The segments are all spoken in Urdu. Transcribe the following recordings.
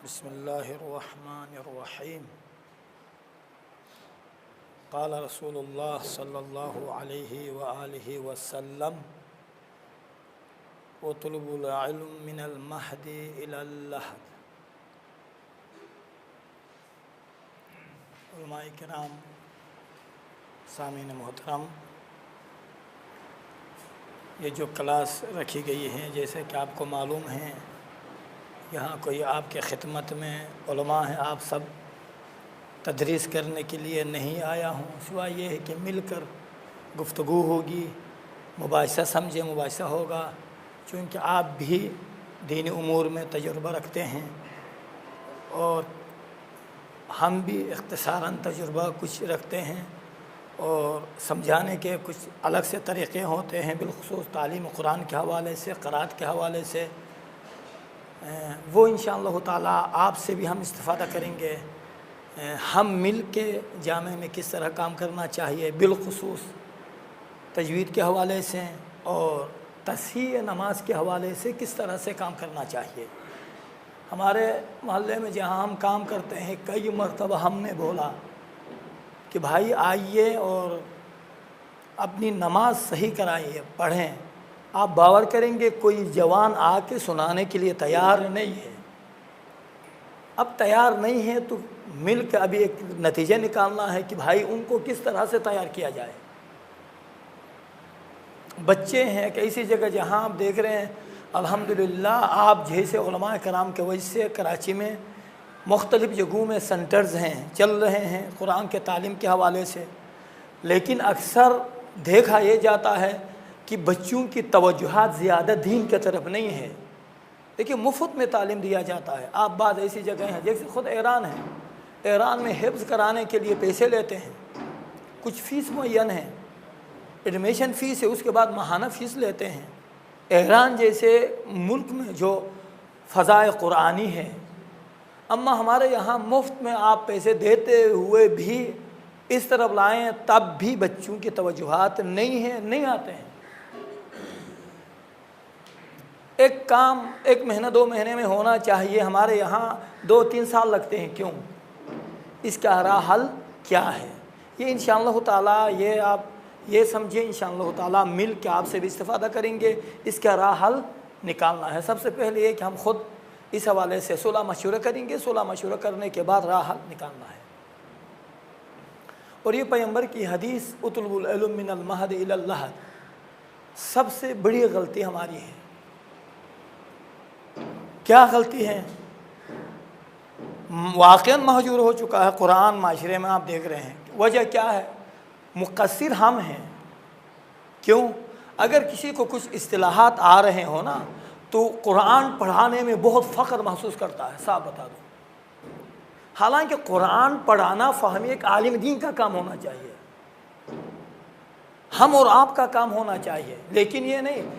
بسم الله الرحمن الرحيم. قال رسول الله صلى الله عليه وآله وسلم اطلب العلم من المهد إلى اللحد. علماء کرام، سامعین محترم، یہ جو کلاس رکھی گئی ہیں، جیسے کہ آپ کو معلوم ہے، یہاں کوئی آپ کے خدمت میں علماء ہیں، آپ سب تدریس کرنے کے لیے نہیں آیا ہوں، سوائے یہ ہے کہ مل کر گفتگو ہوگی، مباحثہ سمجھے مباحثہ ہوگا، چونکہ آپ بھی دینی امور میں تجربہ رکھتے ہیں اور ہم بھی اختصاراً تجربہ کچھ رکھتے ہیں اور سمجھانے کے کچھ الگ سے طریقے ہوتے ہیں، بالخصوص تعلیم قرآن کے حوالے سے، قرأت کے حوالے سے، وہ انشاءاللہ تعالیٰ آپ سے بھی ہم استفادہ کریں گے۔ ہم مل کے جامعہ میں کس طرح کام کرنا چاہیے، بالخصوص تجوید کے حوالے سے اور تصحیح نماز کے حوالے سے کس طرح سے کام کرنا چاہیے۔ ہمارے محلے میں جہاں ہم کام کرتے ہیں، کئی مرتبہ ہم نے بولا کہ بھائی آئیے اور اپنی نماز صحیح کرائیے، پڑھیں۔ آپ باور کریں گے کوئی جوان آ کے سنانے کے لیے تیار نہیں ہے۔ اب تیار نہیں ہے تو مل کے ابھی ایک نتیجہ نکالنا ہے کہ بھائی ان کو کس طرح سے تیار کیا جائے۔ بچے ہیں کہ ایسی جگہ جہاں آپ دیکھ رہے ہیں، الحمدللہ آپ جیسے علماء کرام کے وجہ سے کراچی میں مختلف جگہوں میں سنٹرز ہیں، چل رہے ہیں قرآن کے تعلیم کے حوالے سے، لیکن اکثر دیکھا یہ جاتا ہے کہ بچوں کی توجہات زیادہ دین کی طرف نہیں ہے، لیکن مفت میں تعلیم دیا جاتا ہے۔ آپ بعض ایسی جگہیں ہیں، جیسے خود ایران ہے، ایران میں حفظ کرانے کے لیے پیسے لیتے ہیں، کچھ فیس معین ہے، ایڈمیشن فیس ہے، اس کے بعد ماہانہ فیس لیتے ہیں۔ ایران جیسے ملک میں جو فضائے قرآنی ہے، اما ہمارے یہاں مفت میں آپ پیسے دیتے ہوئے بھی اس طرف لائیں، تب بھی بچوں کی توجہات نہیں ہیں، نہیں آتے ہیں۔ ایک کام 1 مہینہ 2 مہینے میں ہونا چاہیے، ہمارے یہاں 2-3 سال لگتے ہیں، کیوں؟ اس کا راہ حل کیا ہے؟ یہ انشاءاللہ تعالیٰ یہ آپ یہ سمجھیں، انشاءاللہ تعالیٰ مل کے آپ سے بھی استفادہ کریں گے، اس کا راہ حل نکالنا ہے۔ سب سے پہلے یہ کہ ہم خود اس حوالے سے صلح مشورہ کریں گے، صلح مشورہ کرنے کے بعد راہ حل نکالنا ہے۔ اور یہ پیغمبر کی حدیث اطلب العلم من المہد الی اللحد، سب سے بڑی غلطی ہماری ہے۔ کیا غلطی ہے؟ واقعاً مہجور ہو چکا ہے قرآن معاشرے میں، آپ دیکھ رہے ہیں۔ وجہ کیا ہے؟ مقصر ہم ہیں۔ کیوں؟ اگر کسی کو کچھ اصطلاحات آ رہے ہو نا تو قرآن پڑھانے میں بہت فخر محسوس کرتا ہے، صاحب بتا دو۔ حالانکہ قرآن پڑھانا فہمی ایک عالم دین کا کام ہونا چاہیے، ہم اور آپ کا کام ہونا چاہیے، لیکن یہ نہیں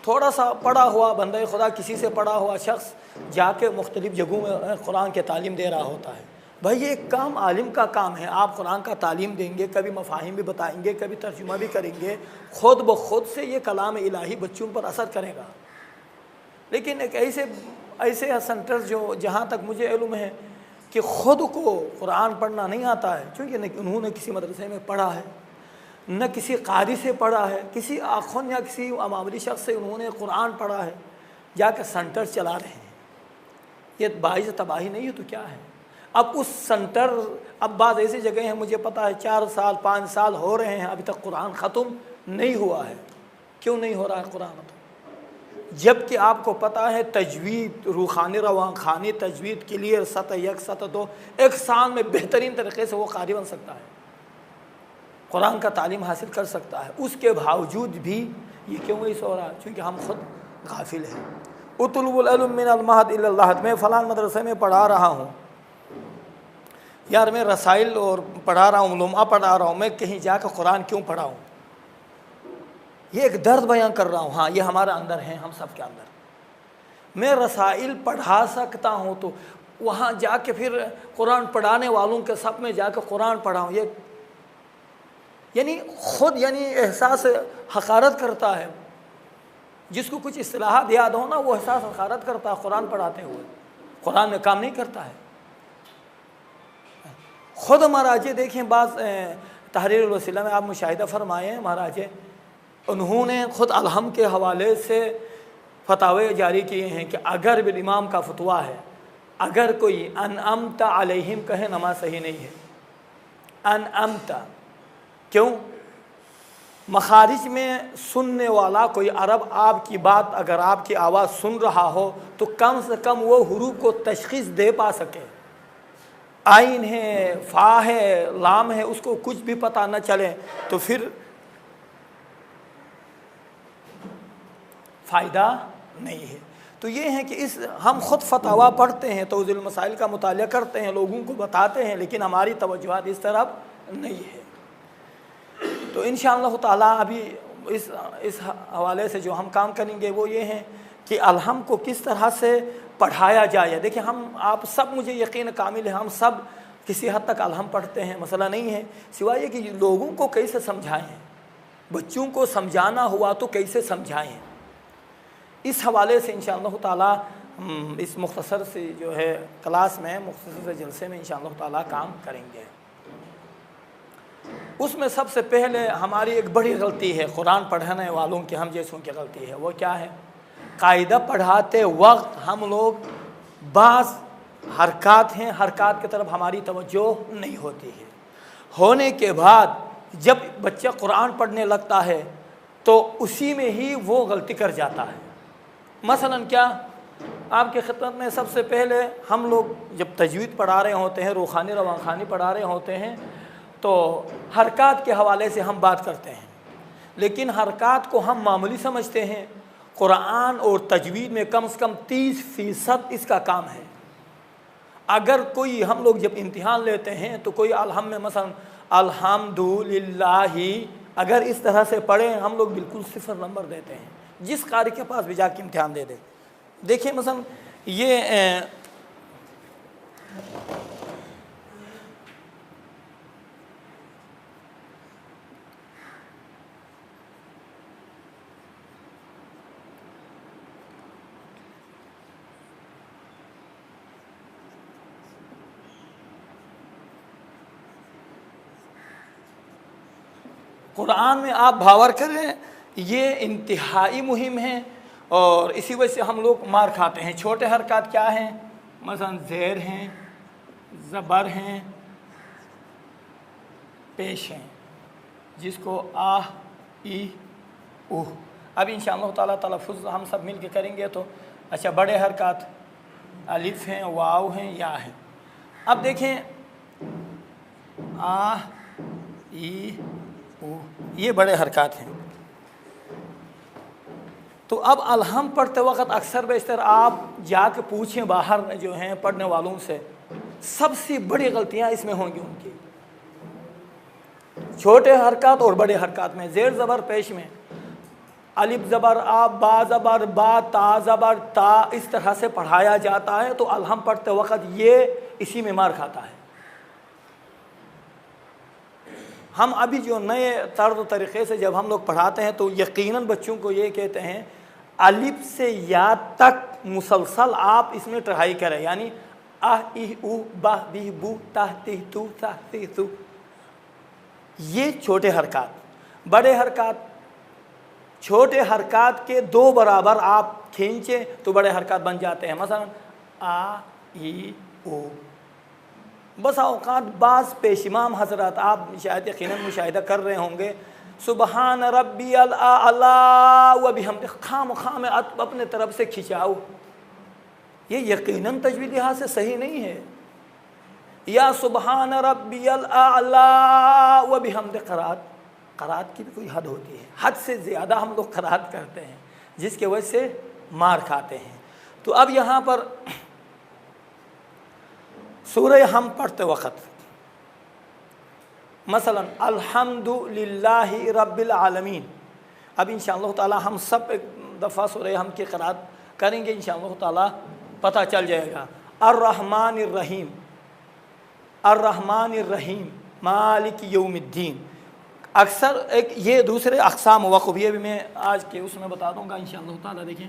تھوڑا سا پڑھا ہوا بندہ خدا، کسی سے پڑھا ہوا شخص جا کے مختلف جگہوں میں قرآن کے تعلیم دے رہا ہوتا ہے۔ بھائی یہ ایک کام عالم کا کام ہے، آپ قرآن کا تعلیم دیں گے، کبھی مفاہیم بھی بتائیں گے، کبھی ترجمہ بھی کریں گے، خود بخود سے یہ کلام الہی بچوں پر اثر کرے گا۔ لیکن ایک ایسے سنٹر جو جہاں تک مجھے علم ہے کہ خود کو قرآن پڑھنا نہیں آتا ہے، چونکہ انہوں نے کسی مدرسے میں پڑھا ہے، نہ کسی قاری سے پڑھا ہے، کسی آخون یا کسی معمولی شخص سے انہوں نے قرآن پڑھا ہے، جا کے سنٹر چلا رہے ہیں۔ یہ باعث تباہی نہیں ہے تو کیا ہے؟ اب اس سنٹر، اب بعض ایسی جگہیں ہیں مجھے پتہ ہے 4 سال 5 سال ہو رہے ہیں ابھی تک قرآن ختم نہیں ہوا ہے۔ کیوں نہیں ہو رہا ہے قرآن ختم؟ جب کہ آپ کو پتہ ہے تجوید، روخانی روان خانی تجوید کے لیے سطح 1 سطح 2 ایک سال میں بہترین طریقے سے وہ قاری بن سکتا ہے، قرآن کا تعلیم حاصل کر سکتا ہے، اس کے باوجود بھی یہ کیوں نہیں ہو رہا؟ چونکہ ہم خود غافل ہیں۔ اطلب العلم من المہد الی اللحد، میں فلاں مدرسے میں پڑھا رہا ہوں، یار میں رسائل اور پڑھا رہا ہوں، لمعہ پڑھا رہا ہوں، میں کہیں جا کے قرآن کیوں پڑھاؤں؟ یہ ایک درد بیان کر رہا ہوں، ہاں یہ ہمارے اندر ہے، ہم سب کے اندر۔ میں رسائل پڑھا سکتا ہوں تو وہاں جا کے پھر قرآن پڑھانے والوں کے سب میں جا کے قرآن پڑھاؤں، یہ یعنی خود احساس حقارت کرتا ہے۔ جس کو کچھ اصطلاحات یاد ہو نا وہ احساس حقارت کرتا ہے قرآن پڑھاتے ہوئے۔ قرآن میں کام نہیں کرتا ہے. خود مہاراجے دیکھیں بعض تحریر الوسیلہ میں آپ مشاہدہ فرمائے ہیں مہاراجے انہوں نے خود الحم کے حوالے سے فتاوے جاری کیے ہیں کہ اگر بالامام کا فتویٰ ہے اگر کوئی انعمت علیہم کہے نماز صحیح نہیں ہے. انعمت کیوں؟ مخارج میں سننے والا کوئی عرب آپ کی بات اگر آپ کی آواز سن رہا ہو تو کم سے کم وہ حروف کو تشخیص دے پا سکے. عین ہے، فا ہے، لام ہے، اس کو کچھ بھی پتہ نہ چلے تو پھر فائدہ نہیں ہے. تو یہ ہے کہ ہم خود فتاویٰ پڑھتے ہیں، توضیح المسائل کا مطالعہ کرتے ہیں، لوگوں کو بتاتے ہیں، لیکن ہماری توجہات اس طرف نہیں ہے. تو انشاءاللہ تعالیٰ ابھی اس حوالے سے جو ہم کام کریں گے وہ یہ ہے کہ الحم کو کس طرح سے پڑھایا جائے. دیکھیں آپ سب مجھے یقین کامل ہے ہم سب کسی حد تک الحم پڑھتے ہیں، مسئلہ نہیں ہے، سوائے یہ کہ لوگوں کو کیسے سمجھائیں، بچوں کو سمجھانا ہوا تو کیسے سمجھائیں. اس حوالے سے انشاءاللہ تعالیٰ اس مختصر سے جو ہے کلاس میں مختصر سے جلسے میں انشاءاللہ تعالیٰ کام کریں گے. اس میں سب سے پہلے ہماری ایک بڑی غلطی ہے قرآن پڑھانے والوں کی، ہم جیسوں کی غلطی ہے. وہ کیا ہے؟ قاعدہ پڑھاتے وقت ہم لوگ بعض حرکات ہیں، حرکات کی طرف ہماری توجہ نہیں ہوتی ہے. ہونے کے بعد جب بچہ قرآن پڑھنے لگتا ہے تو اسی میں ہی وہ غلطی کر جاتا ہے. مثلا کیا؟ آپ کی خدمت میں سب سے پہلے ہم لوگ جب تجوید پڑھا رہے ہوتے ہیں، روخانی روانخانی پڑھا رہے ہوتے ہیں تو حرکات کے حوالے سے ہم بات کرتے ہیں، لیکن حرکات کو ہم معمولی سمجھتے ہیں. قرآن اور تجوید میں کم سے کم 30% اس کا کام ہے. اگر کوئی ہم لوگ جب امتحان لیتے ہیں تو کوئی الحم میں مثلا الحمدللہ اگر اس طرح سے پڑھیں ہم لوگ بالکل 0 نمبر دیتے ہیں. جس قاری کے پاس بھی جا کے امتحان دے دیں. دیکھیں مثلا یہ قرآن میں آپ باور کریں یہ انتہائی مہم ہے اور اسی وجہ سے ہم لوگ مار کھاتے ہیں. چھوٹے حرکات کیا ہیں؟ مثلا زیر ہیں، زبر ہیں، پیش ہیں، جس کو آ ای او. اب انشاءاللہ تعالیٰ تلفظ ہم سب مل کے کریں گے تو اچھا بڑے حرکات الف ہیں، واو ہیں، یا ہیں. اب دیکھیں آ ای او یہ بڑے حرکات ہیں. تو اب الحم پڑھتے وقت اکثر بیشتر آپ جا کے پوچھیں باہر جو ہیں پڑھنے والوں سے، سب سے بڑی غلطیاں اس میں ہوں گی ان کی. چھوٹے حرکات اور بڑے حرکات میں زیر زبر پیش میں الف زبر آ، با زبر با، تا زبر تا، اس طرح سے پڑھایا جاتا ہے تو الحم پڑھتے وقت یہ اسی میں مار کھاتا ہے. ہم ابھی جو نئے طرز و طریقے سے جب ہم لوگ پڑھاتے ہیں تو یقیناً بچوں کو یہ کہتے ہیں الف سے یا تک مسلسل آپ اس میں ٹرائی کریں، یعنی آ ای او با بی بو تا تی تو تا تی تو. یہ چھوٹے حرکات. بڑے حرکات چھوٹے حرکات کے 2 برابر آپ کھینچیں تو بڑے حرکات بن جاتے ہیں. مثلا آ ای او. بس اوقات بعض پیش امام حضرات آپ شاید یقیناً مشاہدہ کر رہے ہوں گے سبحان ربی الاعلی و بحمدہ، خام خام اپنے طرف سے کھنچاؤ. یہ یقیناً تجوید لحاظ سے صحیح نہیں ہے. یا سبحان ربی الاعلی و بحمدہ. قرات کی بھی کوئی حد ہوتی ہے، حد سے زیادہ ہم لوگ قرات کرتے ہیں جس کی وجہ سے مار کھاتے ہیں. تو اب یہاں پر سورہ ہم پڑھتے وقت مثلا الحمدللہ رب العالمین. اب انشاءاللہ تعالی ہم سب ایک دفعہ سورہ ہم کی قرات کریں گے، انشاءاللہ تعالی پتہ چل جائے گا. الرحمن الرحیم، الرحمن الرحیم، مالک یوم الدین. اکثر ایک یہ دوسرے اقسام وقف، یہ بھی میں آج کے اس میں بتا دوں گا انشاءاللہ تعالی. دیکھیں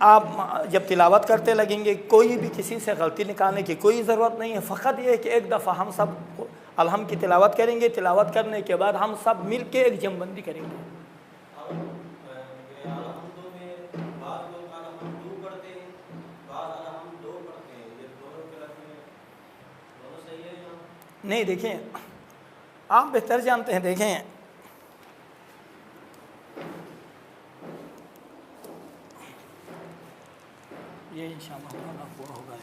آپ جب تلاوت کرتے لگیں گے کوئی بھی کسی سے غلطی نکالنے کی کوئی ضرورت نہیں ہے، فقط یہ ہے کہ ایک دفعہ ہم سب الحمد کی تلاوت کریں گے، تلاوت کرنے کے بعد ہم سب مل کے ایک جم بندی کریں گے۔ نہیں دیکھیں، آپ بہتر جانتے ہیں، دیکھیں یہ انشاءاللہ تعالیٰ پورا ہوگا۔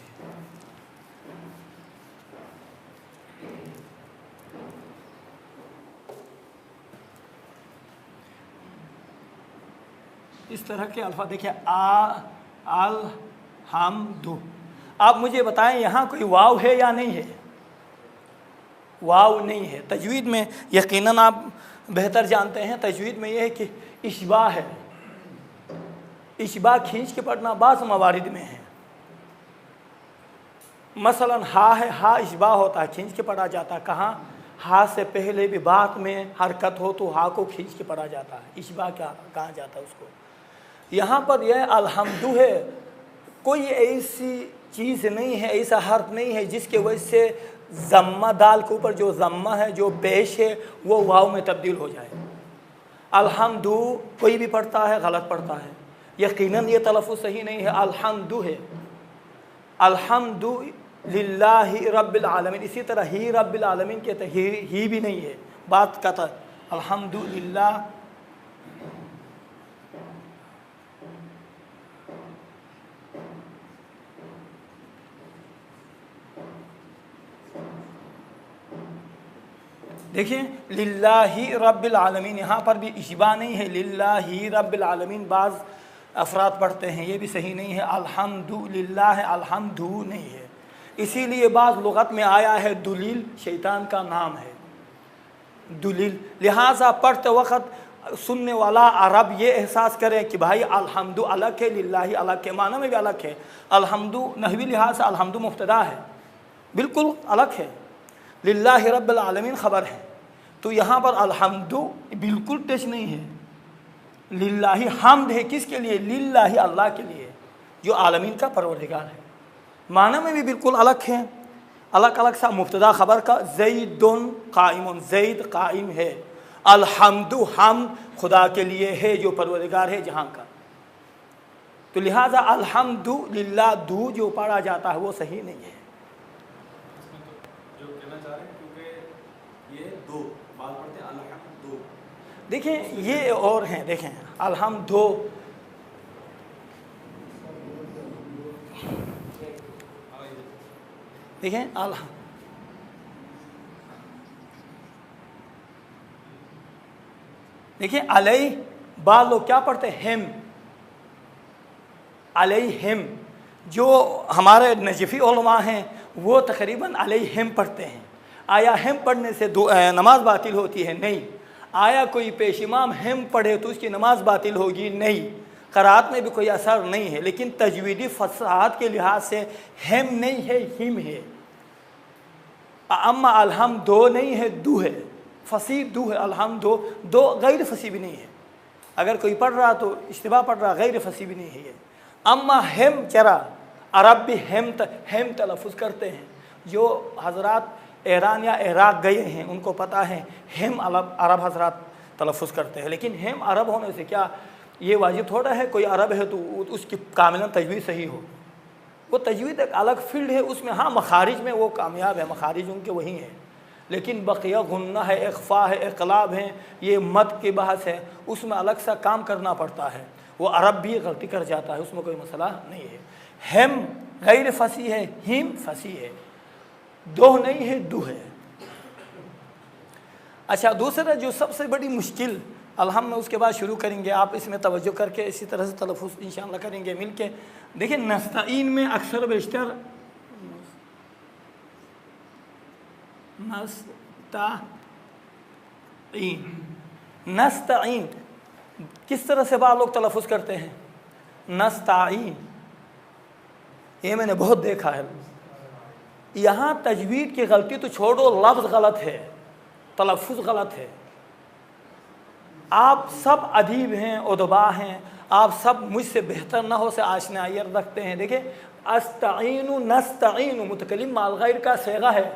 اس طرح کے الفاظ دیکھیں، الحمد، آپ مجھے بتائیں یہاں کوئی واو ہے یا نہیں ہے؟ واو نہیں ہے۔ تجوید میں یقیناً آپ بہتر جانتے ہیں، تجوید میں یہ ہے کہ اشباع ہے، اشباع کھینچ کے پڑھنا بعض موارد میں ہے۔ مثلا ہا ہے، ہا اشباع ہوتا ہے، کھینچ کے پڑھا جاتا ہے۔ کہاں؟ ہا سے پہلے بھی بات میں حرکت ہو تو ہا کو کھینچ کے پڑھا جاتا ہے، اشباع کیا کہا جاتا ہے اس کو۔ یہاں پر یہ الحمد ہے، کوئی ایسی چیز نہیں ہے، ایسا حرف نہیں ہے جس کے وجہ سے ضمہ، دال کے اوپر جو ضمہ ہے، جو پیش ہے، وہ واو میں تبدیل ہو جائے۔ الحمد کوئی بھی پڑھتا ہے غلط پڑھتا ہے، یقیناً یہ تلفظ صحیح نہیں ہے، الحمد ہے۔ الحمد للہ رب العالمین، اسی طرح ہی رب العالمین کہتے ہیں، ہی بھی نہیں ہے، بات کا تھا الحمد للہ۔ دیکھیں للہ رب العالمین، یہاں پر بھی اشباع نہیں ہے، للہ رب العالمین بعض افراد پڑھتے ہیں، یہ بھی صحیح نہیں ہے۔ الحمد للہ ہے، الحمد نہیں ہے۔ اسی لیے بعض لغت میں آیا ہے دلیل شیطان کا نام ہے، دلیل، لہٰذا پڑھتے وقت سننے والا عرب یہ احساس کرے کہ بھائی الحمد الگ ہے، للہ الگ ہے، معنی میں بھی الگ ہے۔ الحمد نحوی لحاظ سے الحمد مبتدا ہے، بالکل الگ ہے، للہ رب العالمین خبر ہے، تو یہاں پر الحمد بالکل ٹچ نہیں ہے۔ للہ حمد ہے، کس کے لیے؟ للہ اللہ کے لیے جو عالمین کا پروردگار ہے، معنی میں بھی بالکل الگ ہے، الگ الگ سا مبتدا خبر کا۔ زید قائم، زید قائم ہے، الحمد حمد خدا کے لیے ہے جو پروردگار ہے جہاں کا، تو لہٰذا الحمد للہ دو جو پڑھا جاتا ہے وہ صحیح نہیں ہے۔ دیکھیں یہ اور ہیں، دیکھیں الحمد دیکھیں دیکھیں علیہ، بعض لوگ کیا پڑھتے ہیں؟ ہم، علیہم، جو ہمارے نجفی علماء ہیں وہ تقریباً علیہم پڑھتے ہیں۔ آیا ہم پڑھنے سے نماز باطل ہوتی ہے؟ نہیں۔ آیا کوئی پیش امام ہم پڑھے تو اس کی نماز باطل ہوگی؟ نہیں۔ قرات میں بھی کوئی اثر نہیں ہے، لیکن تجویدی فصاحت کے لحاظ سے ہم نہیں ہے، ہم ہے۔ اما الحمد دو نہیں ہے، دو ہے، فصیح دو ہے، الحمد دو غیر فصیح بھی نہیں ہے، اگر کوئی پڑھ رہا تو اشتباہ پڑھ رہا، غیر فصیح بھی نہیں ہے یہ۔ اما ہم چرا، عرب بھی ہم تلفظ کرتے ہیں، جو حضرات ایران یا عراق گئے ہیں ان کو پتہ ہے ہم عرب حضرات تلفظ کرتے ہیں، لیکن ہم عرب ہونے سے کیا یہ واجب تھوڑا ہے کوئی عرب ہے تو اس کی کاملاً تجوید صحیح ہو؟ وہ تجوید ایک الگ فیلڈ ہے، اس میں ہاں مخارج میں وہ کامیاب ہے، مخارج ان کے وہی ہیں، لیکن بقیہ غنہ ہے، اخفاء ہے، اقلاب ہے، یہ مد کے بحث ہے، اس میں الگ سا کام کرنا پڑتا ہے۔ وہ عرب بھی غلطی کر جاتا ہے، اس میں کوئی مسئلہ نہیں ہے۔ ہم غیر فصیح ہے، ہم فصیح ہے، دو نہیں ہے، دو ہے۔ اچھا دوسرا جو سب سے بڑی مشکل الحمد اس کے بعد شروع کریں گے، آپ اس میں توجہ کر کے اسی طرح سے تلفظ انشاءاللہ کریں گے مل کے۔ دیکھیں نستعین میں اکثر و بیشتر نستعین کس طرح سے بعض لوگ تلفظ کرتے ہیں؟ نستعین، یہ میں نے بہت دیکھا ہے۔ یہاں تجوید کی غلطی تو چھوڑو، لفظ غلط ہے، تلفظ غلط ہے۔ آپ سب ادیب ہیں، ادبا ہیں، آپ سب مجھ سے بہتر نہ ہو سے آشنائی رکھتے ہیں۔ دیکھیں استعین نستعین متکلم مال غیر کا صیغہ ہے،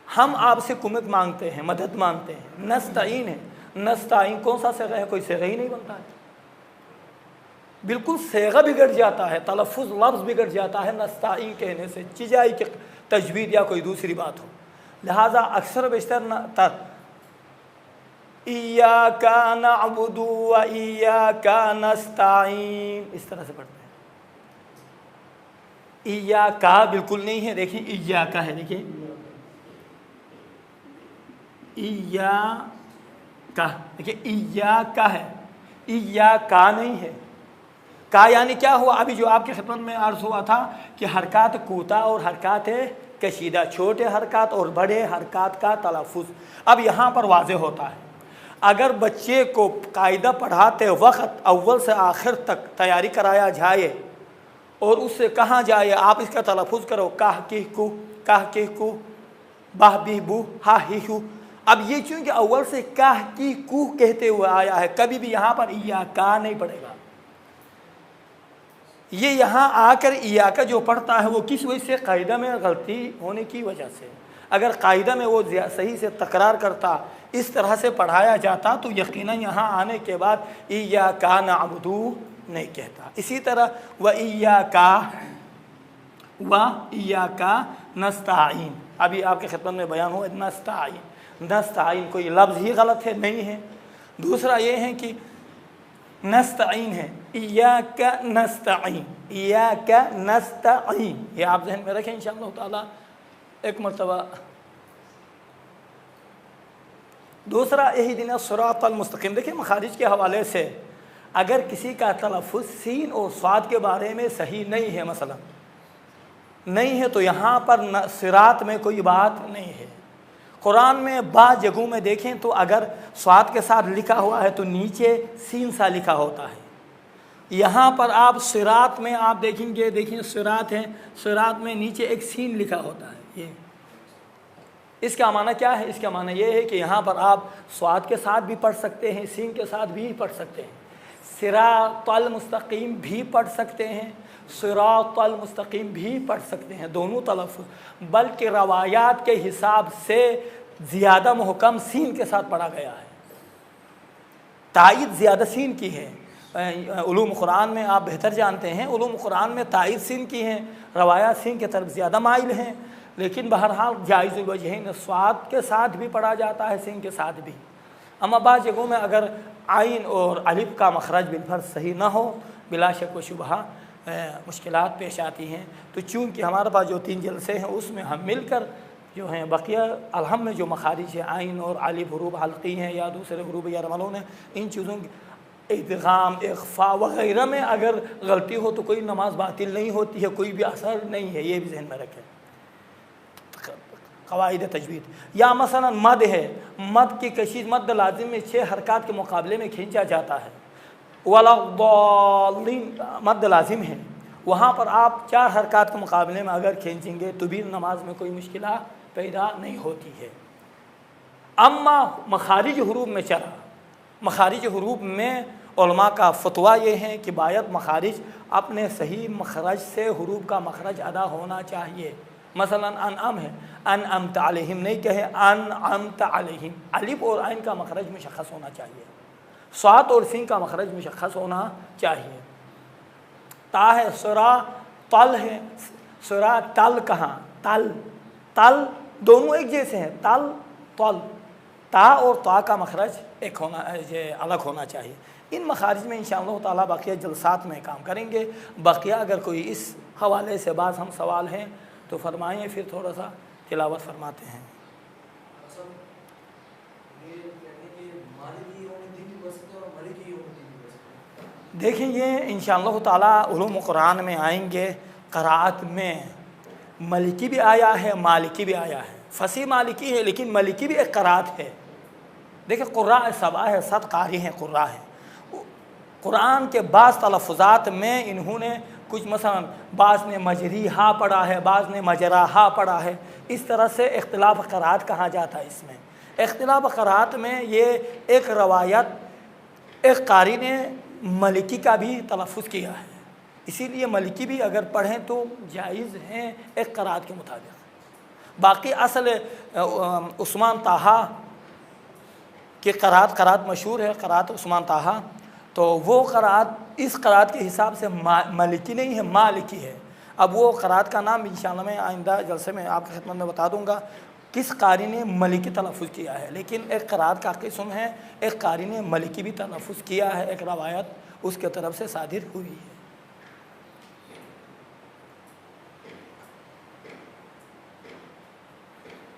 ہم آپ سے کمک مانگتے ہیں، مدد مانگتے ہیں۔ نستعین ہے، نستعین کون سا صیغہ ہے؟ کوئی صیغہ ہی نہیں بنتا ہے، بالکل صیغہ بگڑ جاتا ہے، تلفظ لفظ بگڑ جاتا ہے نستعین کہنے سے، چیزائی کی تجوید یا کوئی دوسری بات ہو۔ لہٰذا اکثر بیشتر ایاک نعبد و ایاک نستعین اس طرح سے پڑھتے ہیں۔ ایاک بالکل نہیں ہے، دیکھیں ایاک ہے، دیکھیں ایاک، دیکھیں ایاک ہے، ایاک نہیں ہے۔ کا یعنی کیا ہوا؟ ابھی جو آپ کے خدمت میں عرض ہوا تھا کہ حرکات کوتاہ اور حرکات کشیدہ، چھوٹے حرکات اور بڑے حرکات کا تلفظ اب یہاں پر واضح ہوتا ہے۔ اگر بچے کو قاعدہ پڑھاتے وقت اول سے آخر تک تیاری کرایا جائے اور اس سے کہا جائے آپ اس کا تلفظ کرو، کاہ کی کو باہ بھی بو ہا ہی ہو، اب یہ چونکہ اول سے کاہ کی کو کہتے ہوئے آیا ہے، کبھی بھی یہاں پر ایاکا نہیں پڑھے گا۔ یہ یہاں آ کر ایاکا جو پڑھتا ہے وہ کس وجہ سے؟ قاعدہ میں غلطی ہونے کی وجہ سے۔ اگر قاعدہ میں وہ صحیح سے تکرار کرتا، اس طرح سے پڑھایا جاتا تو یقیناً یہاں آنے کے بعد ایاکا نعبد نہیں کہتا۔ اسی طرح وَإِيَّاكَ نَسْتَعِينُ، ابھی آپ کے خدمت میں بیان ہوا نستعین، نستعین کوئی لفظ ہی غلط ہے نہیں ہے۔ دوسرا یہ ہے کہ نستعین ہے، ایاک نستعین، ایاک نستعین، یہ آپ ذہن میں رکھیں انشاءاللہ تعالی ایک مرتبہ۔ دوسرا اہدنا الصراط المستقیم، دیکھیں مخارج کے حوالے سے اگر کسی کا تلفظ سین اور صاد کے بارے میں صحیح نہیں ہے، مثلا نہیں ہے، تو یہاں پر صراط میں کوئی بات نہیں ہے۔ قرآن میں بعض جگہوں میں دیکھیں تو اگر صاد کے ساتھ لکھا ہوا ہے تو نیچے سین سا لکھا ہوتا ہے۔ یہاں پر آپ صراط میں آپ دیکھیں گے، دیکھیں صراط ہے، صراط میں نیچے ایک سین لکھا ہوتا ہے۔ یہ اس کا معنی کیا ہے؟ اس کا معنی یہ ہے کہ یہاں پر آپ صاد کے ساتھ بھی پڑھ سکتے ہیں، سین کے ساتھ بھی پڑھ سکتے ہیں، صراط المستقیم بھی پڑھ سکتے ہیں، صراط المستقیم بھی پڑھ سکتے ہیں، دونوں تلفظ، بلکہ روایات کے حساب سے زیادہ محکم سین کے ساتھ پڑھا گیا ہے، تائید زیادہ سین کی ہے۔ علوم قرآن میں آپ بہتر جانتے ہیں، علوم قرآن میں تائید سین کی ہیں، روایات سین کی طرف زیادہ مائل ہیں، لیکن بہرحال جائز الوجہین، صاد کے ساتھ بھی پڑھا جاتا ہے، سین کے ساتھ بھی۔ اما بعض جگہوں میں اگر عین اور الف کا مخرج بالفرض صحیح نہ ہو، بلا شک و شبہ مشکلات پیش آتی ہیں۔ تو چونکہ ہمارے پاس جو 3 جلسے ہیں اس میں ہم مل کر جو ہیں بقیہ الحم میں جو مخارج ہیں، عین اور الف حروف حلقی ہیں یا دوسرے حروف یا رملون ہیں، ان چیزوں کی ادغام، اخفاء وغیرہ میں اگر غلطی ہو تو کوئی نماز باطل نہیں ہوتی ہے، کوئی بھی اثر نہیں ہے، یہ بھی ذہن میں رکھیں۔ قواعد تجوید یا مثلا مد ہے، مد کی کشید مد لازم میں 6 حرکات کے مقابلے میں کھینچا جاتا ہے، وَلَضَّالِّينَ مد لازم ہے، وہاں پر آپ 4 حرکات کے مقابلے میں اگر کھینچیں گے تو بھی نماز میں کوئی مشکلہ پیدا نہیں ہوتی ہے۔ اما مخارج حروف میں چلا، مخارج حروف میں علماء کا فتویٰ یہ ہے کہ باید مخارج اپنے صحیح مخرج سے حروف کا مخرج ادا ہونا چاہیے۔ مثلا انعم ہے، انعمت علیہم نہیں کہے انعمت علیہم، الف اور عین کا مخرج مشخص ہونا چاہیے، صاد اور سین کا مخرج مشخص ہونا چاہیے۔ تا ہے سرا، تل ہے، سرا تل کہاں؟ تل، تل دونوں ایک جیسے ہیں، تل تل، تا اور تا کا مخرج ایک ہونا الگ ہونا چاہیے۔ ان مخارج میں انشاءاللہ تعالیٰ بقیہ جلسات میں کام کریں گے۔ بقیہ اگر کوئی اس حوالے سے بعض ہم سوال ہیں تو فرمائیں، پھر تھوڑا سا تلاوت فرماتے ہیں۔ دیکھیں یہ انشاءاللہ تعالیٰ علوم قرآن میں آئیں گے، قرأت میں ملکی بھی آیا ہے، مالکی بھی آیا ہے، فصیح مالکی ہے لیکن ملکی بھی ایک قرأت ہے۔ دیکھیں قراء 7 ہے، 7 قاری ہیں، قراء ہیں۔ قرآن کے بعض تلفظات میں انہوں نے کچھ مثلا بعض نے مجری ہا پڑھا ہے، بعض نے مجرا ہا پڑھا ہے، اس طرح سے اختلاف قرأت کہا جاتا ہے۔ اس میں اختلاف قرأت میں یہ ایک روایت ایک قاری نے ملکی کا بھی تلفظ کیا ہے، اسی لیے ملکی بھی اگر پڑھیں تو جائز ہیں ایک قرات کے مطابق۔ باقی اصل عثمان طٰہٰ کی قرات مشہور ہے، قرات عثمان طٰہٰ، تو وہ قرات اس قرات کے حساب سے ملکی نہیں ہے، مالکی ہے۔ اب وہ قرات کا نام انشاءاللہ میں آئندہ جلسے میں آپ کی خدمت میں بتا دوں گا کس قاری نے ملکی تلفظ کیا ہے، لیکن ایک قرات کا قسم ہے، ایک قاری نے ملکی بھی تلفظ کیا ہے، ایک روایت اس کے طرف سے صادر ہوئی ہے۔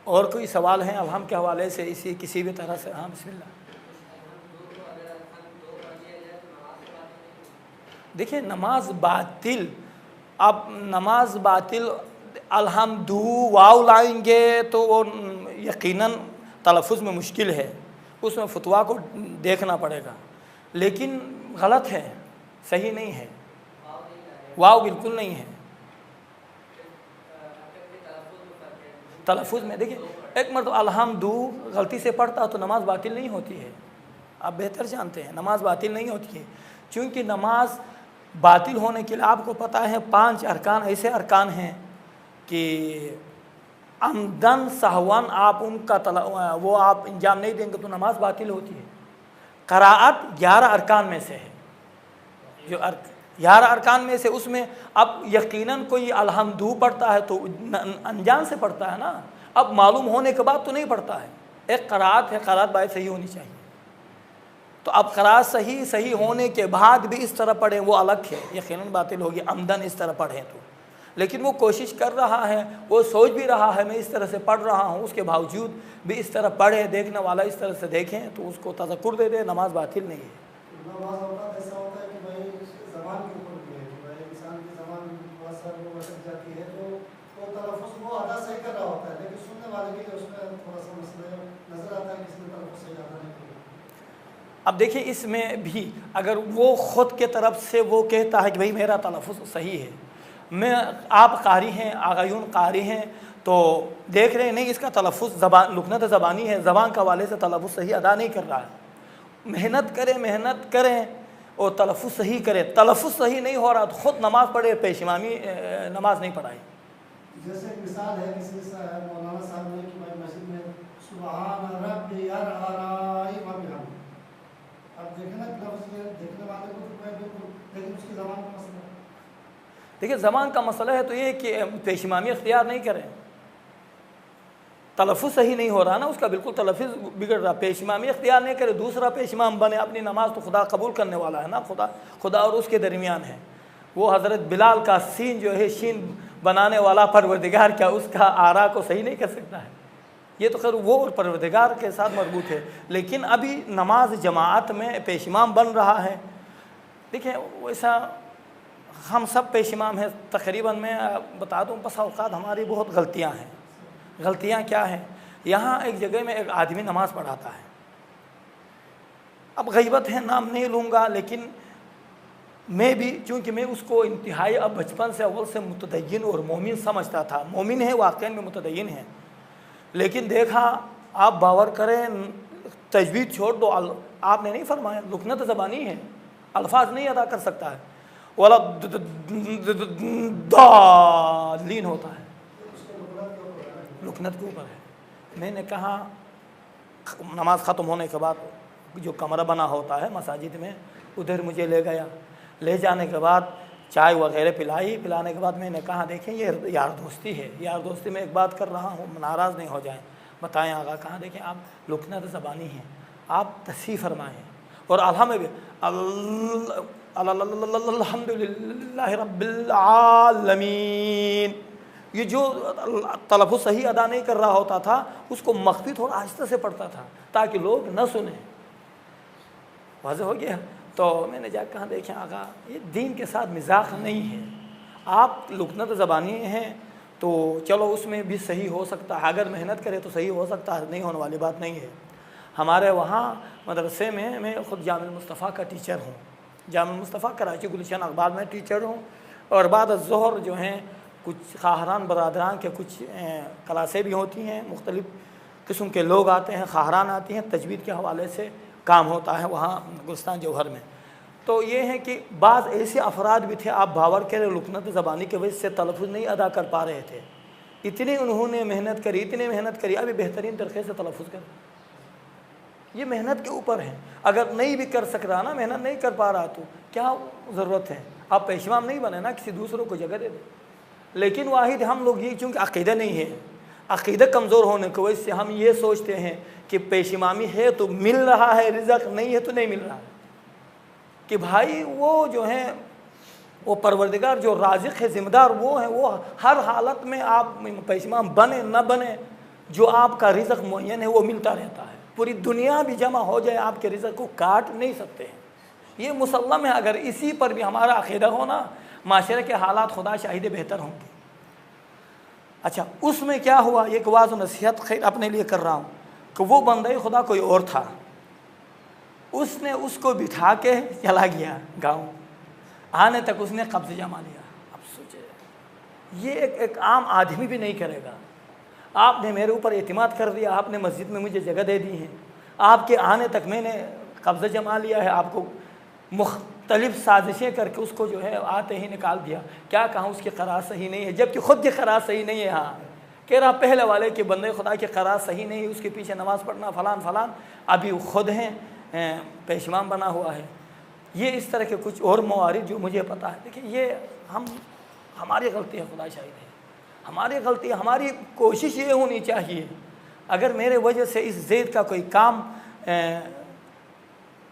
اور کوئی سوال ہیں اب ہم کے حوالے سے اسی کسی بھی طرح سے؟ ہاں بسم اللہ۔ دیکھیں نماز باطل، اب نماز باطل الحمد واو لائیں گے تو وہ یقیناً تلفظ میں مشکل ہے، اس میں فتویٰ کو دیکھنا پڑے گا، لیکن غلط ہے، صحیح نہیں ہے، واو بالکل نہیں ہے تلفظ میں۔ دیکھیں ایک مرتبہ الحمد غلطی سے پڑھتا تو نماز باطل نہیں ہوتی ہے، آپ بہتر جانتے ہیں نماز باطل نہیں ہوتی ہے، چونکہ نماز باطل ہونے کے لیے آپ کو پتہ ہے 5 ارکان ایسے ارکان ہیں کہ عمدن سہون آپ ان کا وہ آپ انجام نہیں دیں گے تو نماز باطل ہوتی ہے۔ قراءت 11 ارکان میں سے ہے، جو 11 ارکان میں سے اس میں اب یقیناً کوئی الحمد پڑھتا ہے تو انجان سے پڑھتا ہے نا، اب معلوم ہونے کے بعد تو نہیں پڑھتا ہے، ایک قراءت ہے، قراءت باید صحیح ہونی چاہیے، تو اب قراءت صحیح ہونے کے بعد بھی اس طرح پڑھیں وہ الگ ہے، یقیناً باطل ہوگی عمدن اس طرح پڑھیں تو، لیکن وہ کوشش کر رہا ہے، وہ سوچ بھی رہا ہے میں اس طرح سے پڑھ رہا ہوں، اس کے باوجود بھی اس طرح پڑھے، دیکھنے والا اس طرح سے دیکھیں تو اس کو تذکر دے دے، نماز باطل نہیں ہے۔ ایسا ہوتا ہے کہ بھائی زبان کے اوپر بھی ہے کہ بھائی انسان کی زبان بہت سارے لوگ اٹک جاتی ہے تو وہ تلفظ وہ ادا صحیح کر رہا ہوتا ہے، لیکن سننے والے بھی اس میں تھوڑا سا مسئلہ نظر آتا ہے کہ اس نے تلفظ صحیح ادا نہیں کیا۔ اب دیکھیں اس میں بھی اگر وہ خود کے طرف سے وہ کہتا ہے کہ بھئی میرا تلفظ صحیح ہے، میں آپ قاری ہیں، آغایون قاری ہیں تو دیکھ رہے ہیں نہیں اس کا تلفظ لکنت زبانی ہے، زبان کے حوالے سے تلفظ صحیح ادا نہیں کر رہا ہے، محنت کریں اور تلفظ صحیح کریں، تلفظ صحیح نہیں ہو رہا تو خود نماز پڑھے، پیش امامی نماز نہیں پڑھائی۔ جیسے ایک مثال ہے کسی مولانا صاحب نے کہ بھائی مسجد میں سبحان ربی العلی و بحمدہ، اب دیکھیں نا لفظ یہ دیکھنے والے کو تو بالکل، لیکن اس کی زبان کا مسئلہ ہے۔ دیکھیں زبان کا مسئلہ ہے تو یہ کہ پیش امامی اختیار نہیں کریں، تلفظ صحیح نہیں ہو رہا نا اس کا، بالکل تلفظ بگڑ رہا، پیش امامی اختیار نہیں کرے، دوسرا پیش امام بنے، اپنی نماز تو خدا قبول کرنے والا ہے نا، خدا اور اس کے درمیان ہے، وہ حضرت بلال کا سین جو ہے شین بنانے والا پروردگار کیا اس کا آرا کو صحیح نہیں کر سکتا ہے، یہ تو خیر وہ اور پروردگار کے ساتھ مربوط ہے، لیکن ابھی نماز جماعت میں پیش امام بن رہا ہے۔ دیکھیں ویسا ہم سب پیش امام ہیں تقریباً، میں بتا دوں بس اوقات ہماری بہت غلطیاں ہیں۔ غلطیاں کیا ہیں؟ یہاں ایک جگہ میں ایک آدمی نماز پڑھاتا ہے، اب غیبت ہے نام نہیں لوں گا، لیکن میں بھی چونکہ میں اس کو انتہائی اب بچپن سے اول سے متدین اور مومن سمجھتا تھا، مومن ہے واقعاً میں متدین ہے، لیکن دیکھا آپ باور کریں تجوید چھوڑ دو، آپ نے نہیں فرمایا لکنت زبانی ہے، الفاظ نہیں ادا کر سکتا ہے، والا دالین ہوتا ہے، لکنت کے اوپر ہے۔ میں نے کہا نماز ختم ہونے کے بعد جو کمرہ بنا ہوتا ہے مساجد میں ادھر مجھے لے گیا، لے جانے کے بعد چائے وغیرہ پلانے کے بعد میں نے کہا دیکھیں یہ یار دوستی ہے، یار دوستی میں ایک بات کر رہا ہوں، ناراض نہیں ہو جائیں، بتائیں آقا کہاں، دیکھیں آپ لکنت زبانی ہیں، آپ تصحیح فرمائیں، اور الحمدللہ رب العالمین، یہ جو تلفظ صحیح ادا نہیں کر رہا ہوتا تھا اس کو مخفی تھوڑا آہستہ سے پڑھتا تھا تاکہ لوگ نہ سنیں، واضح ہو گیا۔ تو میں نے جا کہا دیکھیں آقا یہ دین کے ساتھ مزاح نہیں ہے، آپ لکنت زبانی ہیں تو چلو اس میں بھی صحیح ہو سکتا ہے، اگر محنت کرے تو صحیح ہو سکتا ہے، نہیں ہونے والی بات نہیں ہے۔ ہمارے وہاں مدرسے میں خود جامع المصطفیٰ کا ٹیچر ہوں، جامع المصطفیٰ کراچی گلشن اقبال میں ٹیچر ہوں، اور بعد الظہر جو ہیں کچھ خواہران برادران کے کچھ کلاسیں بھی ہوتی ہیں، مختلف قسم کے لوگ آتے ہیں، خواہران آتی ہیں، تجوید کے حوالے سے کام ہوتا ہے وہاں گلستان جوہر میں۔ تو یہ ہے کہ بعض ایسے افراد بھی تھے آپ باور کریں لکنت زبانی کی وجہ سے تلفظ نہیں ادا کر پا رہے تھے، اتنی انہوں نے محنت کری، اتنی محنت کری، ابھی بہترین طریقے سے تلفظ کر، یہ محنت کے اوپر ہے۔ اگر نہیں بھی کر سک رہا نا، محنت نہیں کر پا رہا تو کیا ضرورت ہے، آپ پیشوام نہیں بنے نا، کسی دوسروں کو جگہ دے دیں۔ لیکن واحد ہم لوگ یہ چونکہ عقیدہ نہیں ہے، عقیدہ کمزور ہونے کی وجہ سے ہم یہ سوچتے ہیں کہ پیش امامی ہے تو مل رہا ہے رزق، نہیں ہے تو نہیں مل رہا ہے، کہ بھائی وہ جو ہیں وہ پروردگار جو رازق ہے، ذمہ دار وہ ہے، وہ ہر حالت میں آپ پیش امام بنے نہ بنے، جو آپ کا رزق معین ہے وہ ملتا رہتا ہے۔ پوری دنیا بھی جمع ہو جائے آپ کے رزق کو کاٹ نہیں سکتے ہیں، یہ مسلم ہے۔ اگر اسی پر بھی ہمارا عقیدہ ہونا، معاشرے کے حالات خدا شاہد بہتر ہوں گے۔ اچھا، اس میں کیا ہوا، ایک واضح نصیحت خیر اپنے لیے کر رہا ہوں کہ وہ بندہ خدا کوئی اور تھا، اس نے اس کو بٹھا کے چلا گیا گاؤں، آنے تک اس نے قبضہ جما لیا۔ اب سوچے یہ ایک عام آدمی بھی نہیں کرے گا۔ آپ نے میرے اوپر اعتماد کر دیا، آپ نے مسجد میں مجھے جگہ دے دی ہے، آپ کے آنے تک میں نے قبضہ جما لیا ہے، آپ کو مختلف سازشیں کر کے اس کو جو ہے آتے ہی نکال دیا۔ کیا کہاں اس کی قرار صحیح نہیں ہے، جبکہ خود کی قرار صحیح نہیں ہے۔ ہاں کہہ رہا پہلے والے کہ بندے خدا کی قرار صحیح نہیں ہے، اس کے پیچھے نماز پڑھنا فلان فلان، ابھی وہ خود ہیں پیش امام بنا ہوا ہے۔ یہ اس طرح کے کچھ اور موارد جو مجھے پتہ ہے۔ دیکھیں یہ ہماری غلطی ہے، خدا شاہد ہے ہماری غلطی ہے۔ ہماری کوشش یہ ہونی چاہیے اگر میرے وجہ سے اس زید کا کوئی کام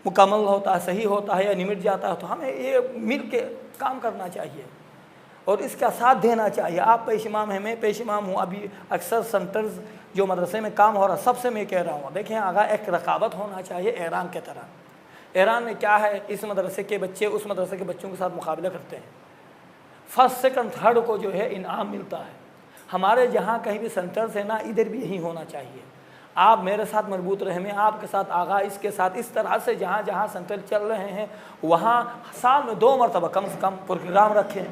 مکمل ہوتا ہے، صحیح ہوتا ہے یا نمٹ جاتا ہے تو ہمیں یہ مل کے کام کرنا چاہیے اور اس کا ساتھ دینا چاہیے۔ آپ پیش امام ہیں، میں پیش امام ہوں، ابھی اکثر سنٹرز جو مدرسے میں کام ہو رہا سب سے میں کہہ رہا ہوں، دیکھیں آگاہ ایک رقابت ہونا چاہیے ایران کے طرح۔ ایران میں کیا ہے، اس مدرسے کے بچے اس مدرسے کے بچوں کے ساتھ مقابلہ کرتے ہیں، فرسٹ سیکنڈ تھرڈ کو جو ہے انعام ملتا ہے۔ ہمارے جہاں کہیں بھی سنٹرز ہیں نا، ادھر بھی یہی ہونا چاہیے۔ آپ میرے ساتھ مربوط رہیں، میں آپ کے ساتھ آغا اس کے ساتھ، اس طرح سے جہاں جہاں سنٹر چل رہے ہیں وہاں سال میں 2 مرتبہ کم سے کم پروگرام رکھیں،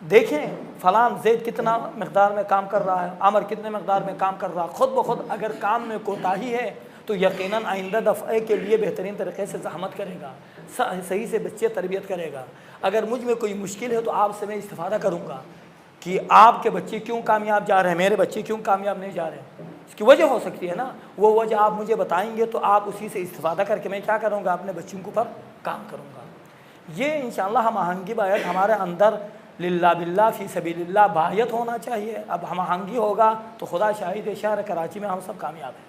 دیکھیں فلان زید کتنا مقدار میں کام کر رہا ہے، عمر کتنے مقدار میں کام کر رہا ہے۔ خود بخود اگر کام میں کوتاہی ہے تو یقیناً آئندہ دفعے کے لیے بہترین طریقے سے زحمت کرے گا، صحیح سے بچے تربیت کرے گا۔ اگر مجھ میں کوئی مشکل ہے تو آپ سے میں استفادہ کروں گا کہ آپ کے بچے کیوں کامیاب جا رہے ہیں، میرے بچے کیوں کامیاب نہیں جا رہے ہیں، اس کی وجہ ہو سکتی ہے نا، وہ وجہ آپ مجھے بتائیں گے تو آپ اسی سے استفادہ کر کے میں کیا کروں گا، اپنے بچوں کے اوپر کام کروں گا۔ یہ انشاءاللہ ہم آہنگی باید ہمارے اندر للہ باللہ فی سبیل اللہ باہیت ہونا چاہیے۔ اب ہم آہنگی ہوگا تو خدا شاہد ہے شہر کراچی میں ہم سب کامیاب ہیں،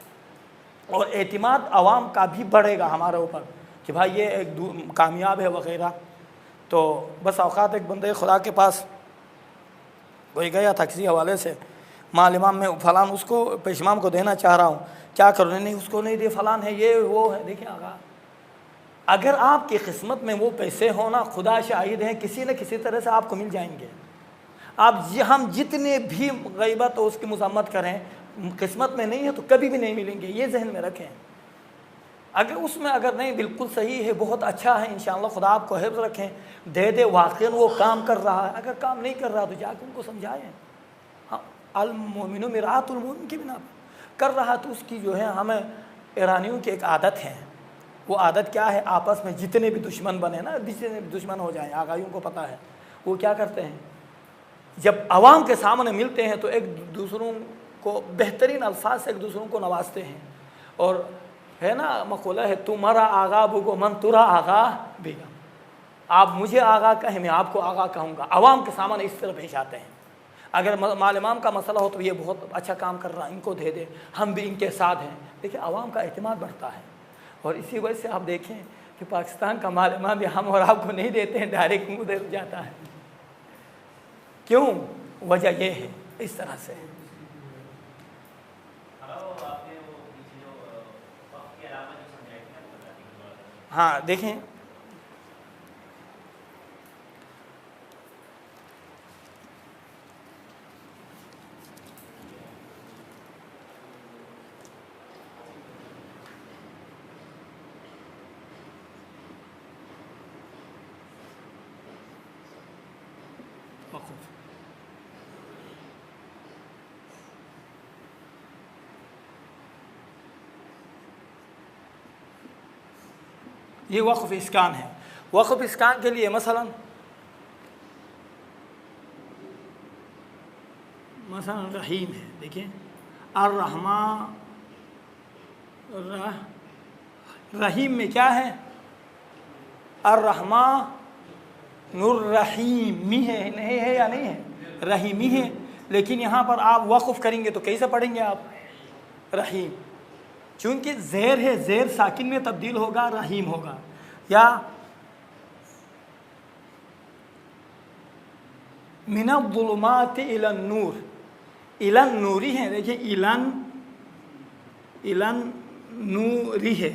اور اعتماد عوام کا بھی بڑھے گا ہمارے اوپر کہ بھائی یہ ایک کامیاب ہے وغیرہ۔ تو بس اوقات ایک بندے خدا کے پاس کوئی گیا تھا کسی حوالے سے، مال امام میں فلان اس کو پیش امام کو دینا چاہ رہا ہوں، کیا کروں، نہیں اس کو نہیں دے، فلان ہے، یہ وہ ہے۔ دیکھیں آگا اگر آپ کی قسمت میں وہ پیسے ہونا، خدا شاہد ہیں کسی نہ کسی طرح سے آپ کو مل جائیں گے۔ آپ ہم جتنے بھی غیبت اور اس کی مذمت کریں، قسمت میں نہیں ہے تو کبھی بھی نہیں ملیں گے، یہ ذہن میں رکھیں۔ اگر اس میں اگر نہیں بالکل صحیح ہے، بہت اچھا ہے، انشاءاللہ خدا آپ کو حفظ رکھیں، دے دے واقعاً وہ کام کر رہا ہے، اگر کام نہیں کر رہا تو جا کے ان کو سمجھائیں۔ ہاں المومن مرآۃ المومن کی بنا پر کر رہا تو اس کی جو ہے، ہمیں ایرانیوں کی ایک عادت ہے، وہ عادت کیا ہے، آپس میں جتنے بھی دشمن بنے نا، جتنے بھی دشمن ہو جائیں، آگاہیوں کو پتہ ہے وہ کیا کرتے ہیں، جب عوام کے سامنے ملتے ہیں تو ایک دوسروں کو بہترین الفاظ سے ایک دوسروں کو نوازتے ہیں، اور ہے نا مقولہ ہے تمہارا آغا بگو من ترا آغا بیگم، آپ مجھے آغا کہیں میں آپ کو آغا کہوں گا، عوام کے سامنے اس طرح پیش آتے ہیں۔ اگر مال امام کا مسئلہ ہو تو یہ بہت اچھا کام کر رہا ہے، ان کو دے دے، ہم بھی ان کے ساتھ ہیں۔ دیکھیں عوام کا اعتماد بڑھتا ہے، اور اسی وجہ سے آپ دیکھیں کہ پاکستان کا مال امام بھی ہم اور آپ کو نہیں دیتے ہیں، ڈائریکٹ منہ دے جاتا ہے۔ کیوں؟ وجہ یہ ہے اس طرح سے۔ ہاں دیکھیں یہ وقف اسکان ہے، وقف اس کام کے لیے مثلا رحیم ہے، دیکھیں الرحمن رحیم میں کیا ہے؟ الرحمن الرحیم ہے، نہیں ہے یا نہیں ہے؟ رحیمی ہے، لیکن یہاں پر آپ وقف کریں گے تو کیسے پڑھیں گے آپ؟ رحیم، چونکہ زیر ہے، زیر ساکن میں تبدیل ہوگا، رحیم ہوگا. یا من الظلمات الی النور، الن نوری ہے، دیکھیں الن نوری ہے،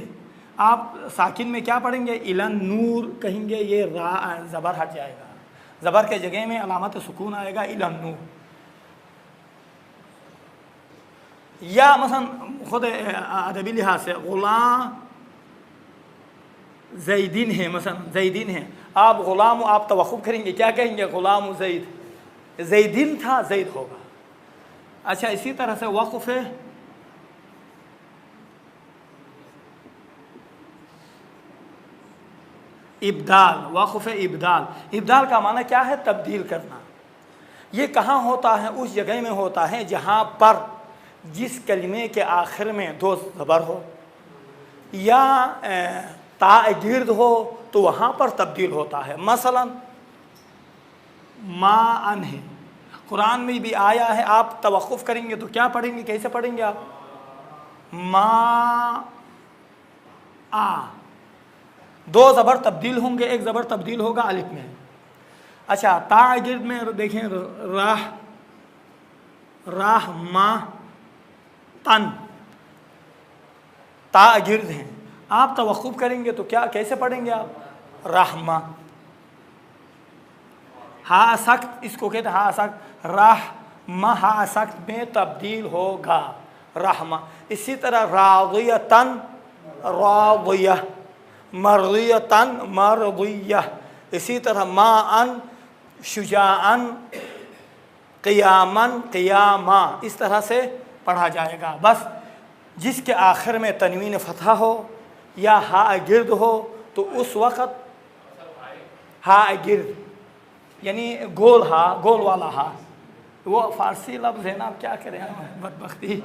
آپ ساکن میں کیا پڑھیں گے؟ الن نور کہیں گے، یہ را زبر ہٹ جائے گا، زبر کے جگہ میں علامت سکون آئے گا، الن نور. یا مثلا خود ادبی لحاظ سے غلام زیدین ہے، مثلا زیدین ہے، آپ غلام آپ توقف کریں گے، کیا کہیں گے؟ غلام زید، زیدین تھا، زید ہوگا. اچھا اسی طرح سے وقف ہے ابدال، وقف ابدال. ابدال کا معنی کیا ہے؟ تبدیل کرنا. یہ کہاں ہوتا ہے؟ اس جگہ میں ہوتا ہے جہاں پر جس کلمے کے آخر میں دو زبر ہو یا تا گرد ہو تو وہاں پر تبدیل ہوتا ہے. مثلا ما ان ہے، قرآن میں بھی آیا ہے، آپ توقف کریں گے تو کیا پڑھیں گے؟ کیسے پڑھیں گے آپ؟ ما آ، دو زبر تبدیل ہوں گے، ایک زبر تبدیل ہوگا الف میں. اچھا تا گرد میں دیکھیں راہ ما تن، تا گرد ہیں، آپ توقف کریں گے تو کیا کیسے پڑھیں گے آپ؟ رحمہ. ہا سخت، اس کو کہتے ہیں ہا سخت، رحمہ ہا سخت میں تبدیل ہوگا، رحمہ. اسی طرح راضیتن راضیہ، مرضیتن مرضیہ. اسی طرح ماءن شجاعن قیامن قیاما، اس طرح سے پڑھا جائے گا. بس جس کے آخر میں تنوین فتحہ ہو یا ہا گرد ہو تو اس وقت ہا گرد یعنی گول ہا، گول والا ہا، وہ فارسی لفظ ہے نا، آپ کیا کریں بدبختی.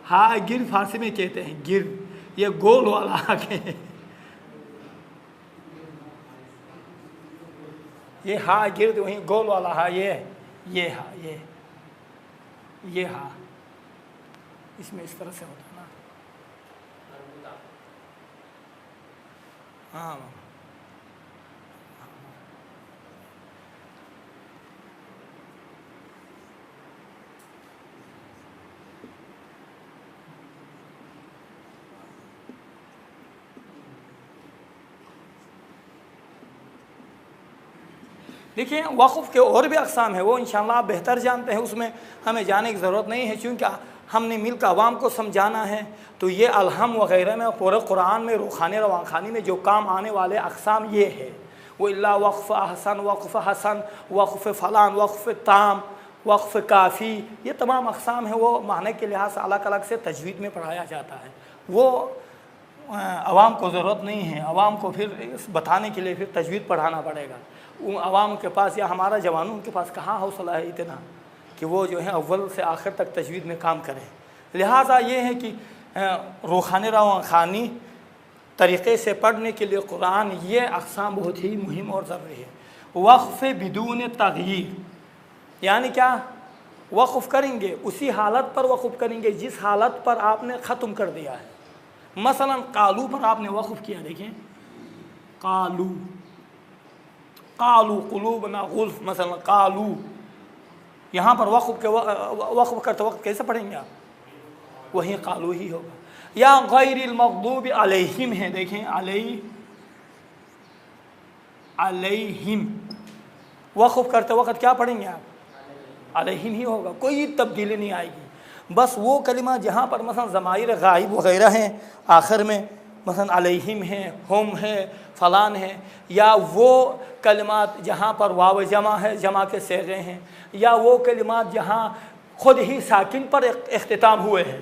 ہا گرد فارسی میں کہتے ہیں گرد، یہ گول والا ہا کہ یہ ہا گرد وہیں گول والا ہا، یہ ہا، یہ ہا، اس میں اس طرح سے ہوتا ہے نا. ہاں دیکھیں وقف کے اور بھی اقسام ہیں، وہ انشاءاللہ آپ بہتر جانتے ہیں، اس میں ہمیں جانے کی ضرورت نہیں ہے، چونکہ ہم نے مل کر عوام کو سمجھانا ہے. تو یہ الحم وغیرہ میں پورے قرآن میں روخانے روانخانی میں جو کام آنے والے اقسام یہ ہے. وہ اللہ وقف احسن، وقف حسن، وقف فلان، وقف تام، وقف کافی، یہ تمام اقسام ہیں، وہ معنی کے لحاظ سے الگ الگ سے تجوید میں پڑھایا جاتا ہے. وہ عوام کو ضرورت نہیں ہے، عوام کو پھر بتانے کے لیے پھر تجوید پڑھانا پڑے گا. عوام کے پاس یا ہمارا جوانوں کے پاس کہاں حوصلہ ہے اتنا کہ وہ جو ہے اول سے آخر تک تجوید میں کام کریں. لہٰذا یہ ہے کہ روخانے روانخانی طریقے سے پڑھنے کے لیے قرآن یہ اقسام بہت ہی مہم اور ضروری ہے. وقف بدون تغییر یعنی کیا؟ وقف کریں گے اسی حالت پر وقف کریں گے جس حالت پر آپ نے ختم کر دیا ہے. مثلا قالو پر آپ نے وقف کیا، دیکھیں قالو، قالو قلوبنا غلف، مثلا قالو، یہاں پر وقف کرتے وقت کیسے پڑھیں گے آپ؟ وہیں قالو ہی ہوگا. یا غیر المغضوب علیہم ہے، دیکھیں علیہم، وقف کرتے وقت کیا پڑھیں گے آپ؟ علیہم ہی ہوگا، کوئی تبدیلی نہیں آئے گی. بس وہ کلمہ جہاں پر مثلا ضمائر غائب وغیرہ ہیں آخر میں، مثلا علیہم ہے، ہم ہے، فلان ہے، یا وہ کلمات جہاں پر واو جمع ہے، جمع کے صیغے ہیں، یا وہ کلمات جہاں خود ہی ساکن پر اختتام ہوئے ہیں،